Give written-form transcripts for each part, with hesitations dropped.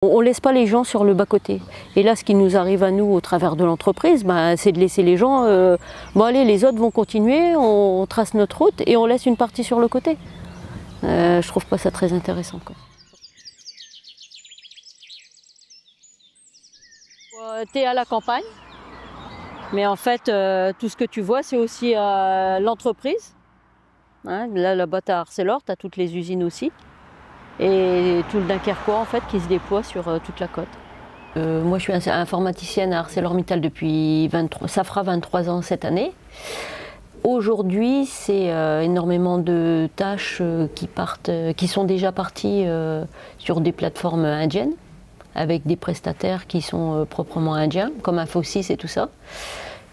On ne laisse pas les gens sur le bas-côté. Et là, ce qui nous arrive à nous au travers de l'entreprise, c'est de laisser les gens, bon allez, les autres vont continuer, on trace notre route et on laisse une partie sur le côté. Je trouve pas ça très intéressant, quoi. Tu es à la campagne, mais en fait, tout ce que tu vois, c'est aussi l'entreprise. Hein, là-bas, tu as Arcelor, tu as toutes les usines aussi. Et tout le Dunkerquois en fait qui se déploie sur toute la côte. Moi je suis informaticienne à ArcelorMittal depuis ça fera 23 ans cette année. Aujourd'hui c'est énormément de tâches qui sont déjà parties sur des plateformes indiennes avec des prestataires qui sont proprement indiens comme Infosys et tout ça.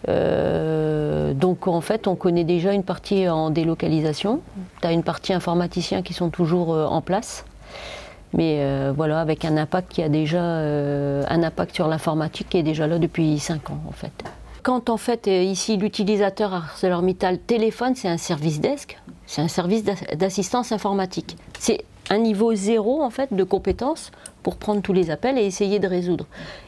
Donc en fait on connaît déjà une partie en délocalisation. Tu as une partie informaticiens qui sont toujours en place. Mais voilà, avec un impact qui a déjà un impact sur l'informatique qui est déjà là depuis 5 ans en fait. Quand en fait ici l'utilisateur ArcelorMittal téléphone, c'est un service desk, c'est un service d'assistance informatique. C'est un niveau 0 en fait de compétences pour prendre tous les appels et essayer de résoudre.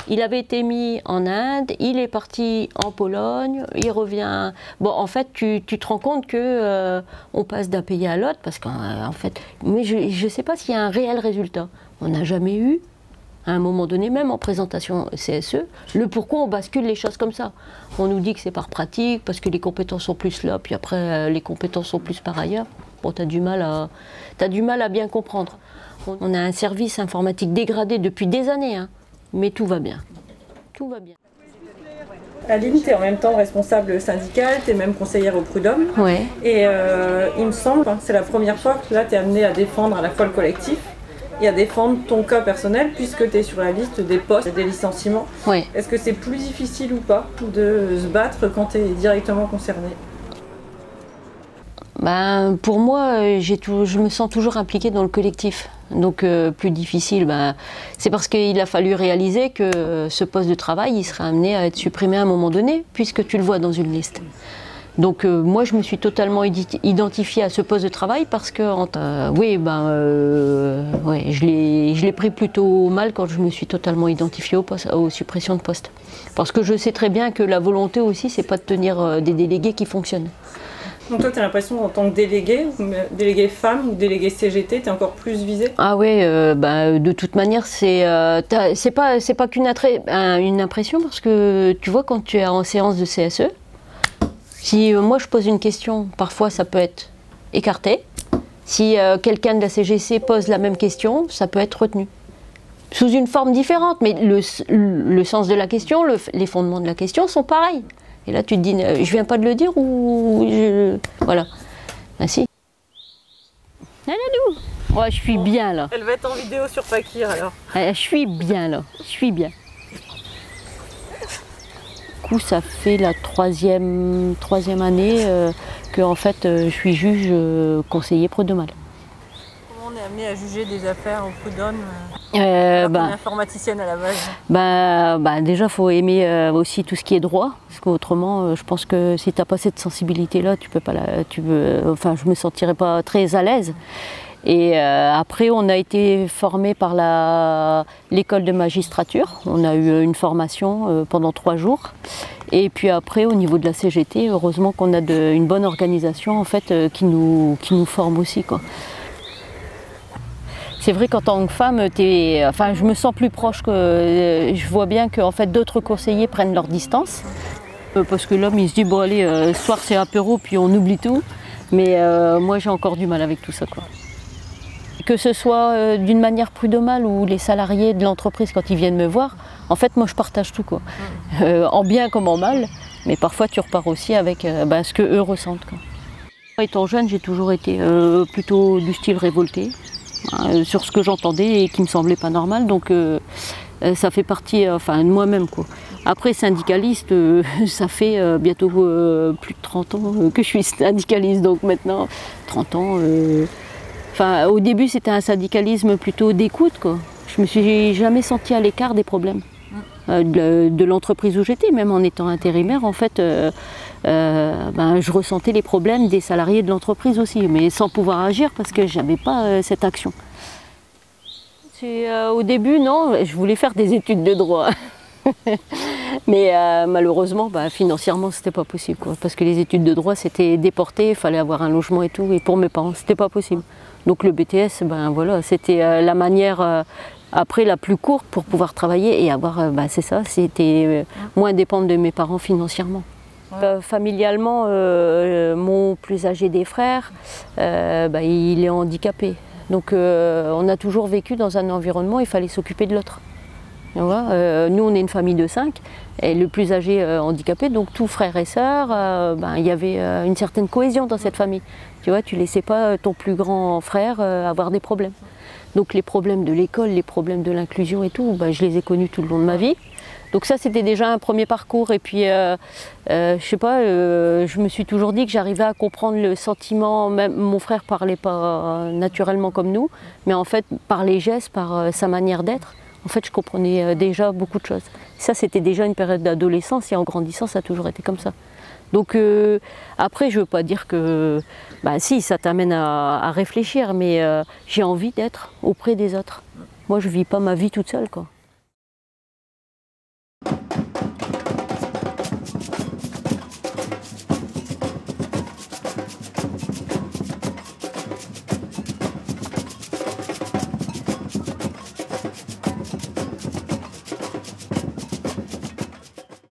Il avait été mis en Inde, il est parti en Pologne, il revient. Bon, en fait, tu te rends compte que on passe d'un pays à l'autre parce qu'en fait, mais je ne sais pas s'il y a un réel résultat. On n'a jamais eu, à un moment donné, même en présentation CSE, le pourquoi on bascule les choses comme ça. On nous dit que c'est par pratique, parce que les compétences sont plus là, puis après les compétences sont plus par ailleurs. Bon, t'as du mal à bien comprendre. On a un service informatique dégradé depuis des années, hein, mais tout va bien. Tout va bien. Aline, tu es en même temps responsable syndical, tu es même conseillère au prud'homme. Ouais. Et il me semble, c'est la première fois que là tu es amenée à défendre à la fois le collectif et à défendre ton cas personnel puisque tu es sur la liste des postes et des licenciements. Ouais. Est-ce que c'est plus difficile ou pas de se battre quand tu es directement concernée ? Ben, pour moi, je me sens toujours impliquée dans le collectif. Donc plus difficile, c'est parce qu'il a fallu réaliser que ce poste de travail, il serait amené à être supprimé à un moment donné, puisque tu le vois dans une liste. Donc moi, je me suis totalement identifiée à ce poste de travail parce que, je l'ai pris plutôt mal quand je me suis totalement identifiée aux suppressions de postes. Parce que je sais très bien que la volonté aussi, c'est pas de tenir des délégués qui fonctionnent. Donc toi, tu as l'impression en tant que déléguée femme ou déléguée CGT, tu es encore plus visée ? Ah oui, de toute manière, c'est pas qu'une une impression, parce que tu vois, quand tu es en séance de CSE, si moi je pose une question, parfois ça peut être écarté. Si quelqu'un de la CGC pose la même question, ça peut être retenu. Sous une forme différente, mais le sens de la question, les fondements de la question sont pareils. Et là, tu te dis, je viens pas de le dire ou voilà. Ah si. Ouais, je suis bien là. Elle va être en vidéo sur Fakir alors. Je suis bien là, je suis bien. Du coup, ça fait la troisième année que en fait, je suis juge conseiller prud'homal. Comment on est amené à juger des affaires au prud'homme informaticienne à la base? Déjà, il faut aimer aussi tout ce qui est droit, parce qu'autrement, je pense que si tu n'as pas cette sensibilité-là, je me sentirais pas très à l'aise. Et après, on a été formé par l'école de magistrature. On a eu une formation pendant 3 jours. Et puis après, au niveau de la CGT, heureusement qu'on a une bonne organisation en fait, qui nous forme aussi, quoi. C'est vrai qu'en tant que femme, je me sens plus proche je vois bien que en fait, d'autres conseillers prennent leur distance. Parce que l'homme, il se dit, bon allez, ce soir c'est apéro, puis on oublie tout. Mais moi, j'ai encore du mal avec tout ça, quoi. Que ce soit d'une manière prud'homale ou les salariés de l'entreprise, quand ils viennent me voir, en fait, moi, je partage tout, quoi. En bien comme en mal. Mais parfois, tu repars aussi avec ce qu'eux ressentent, quoi. Étant jeune, j'ai toujours été plutôt du style révolté. Sur ce que j'entendais et qui me semblait pas normal, donc ça fait partie de moi-même, quoi. Après syndicaliste, ça fait bientôt plus de 30 ans que je suis syndicaliste, donc maintenant 30 ans. Au début c'était un syndicalisme plutôt d'écoute, quoi. Je me suis jamais sentie à l'écart des problèmes de l'entreprise où j'étais, même en étant intérimaire en fait. Je ressentais les problèmes des salariés de l'entreprise aussi, mais sans pouvoir agir parce que j'avais pas cette action. Au début, non, je voulais faire des études de droit. Mais malheureusement, financièrement, c'était pas possible, quoi, parce que les études de droit, c'était déporté, il fallait avoir un logement et tout, et pour mes parents, c'était pas possible. Donc le BTS, voilà, c'était la manière après la plus courte pour pouvoir travailler et avoir, c'est ça, c'était moins dépendre de mes parents financièrement. Familialement, mon plus âgé des frères, il est handicapé. Donc on a toujours vécu dans un environnement où il fallait s'occuper de l'autre. Nous, on est une famille de 5, et le plus âgé handicapé, donc tous frères et sœurs, il y avait une certaine cohésion dans cette famille. Tu vois, tu ne laissais pas ton plus grand frère avoir des problèmes. Donc les problèmes de l'école, les problèmes de l'inclusion et tout, je les ai connus tout le long de ma vie. Donc ça, c'était déjà un premier parcours. Et puis, je sais pas, je me suis toujours dit que j'arrivais à comprendre le sentiment. Même mon frère parlait pas naturellement comme nous, mais en fait, par les gestes, par sa manière d'être, en fait, je comprenais déjà beaucoup de choses. Ça, c'était déjà une période d'adolescence, et en grandissant, ça a toujours été comme ça. Donc après, je ne veux pas dire que... si, ça t'amène à réfléchir, mais j'ai envie d'être auprès des autres. Moi, je ne vis pas ma vie toute seule, quoi.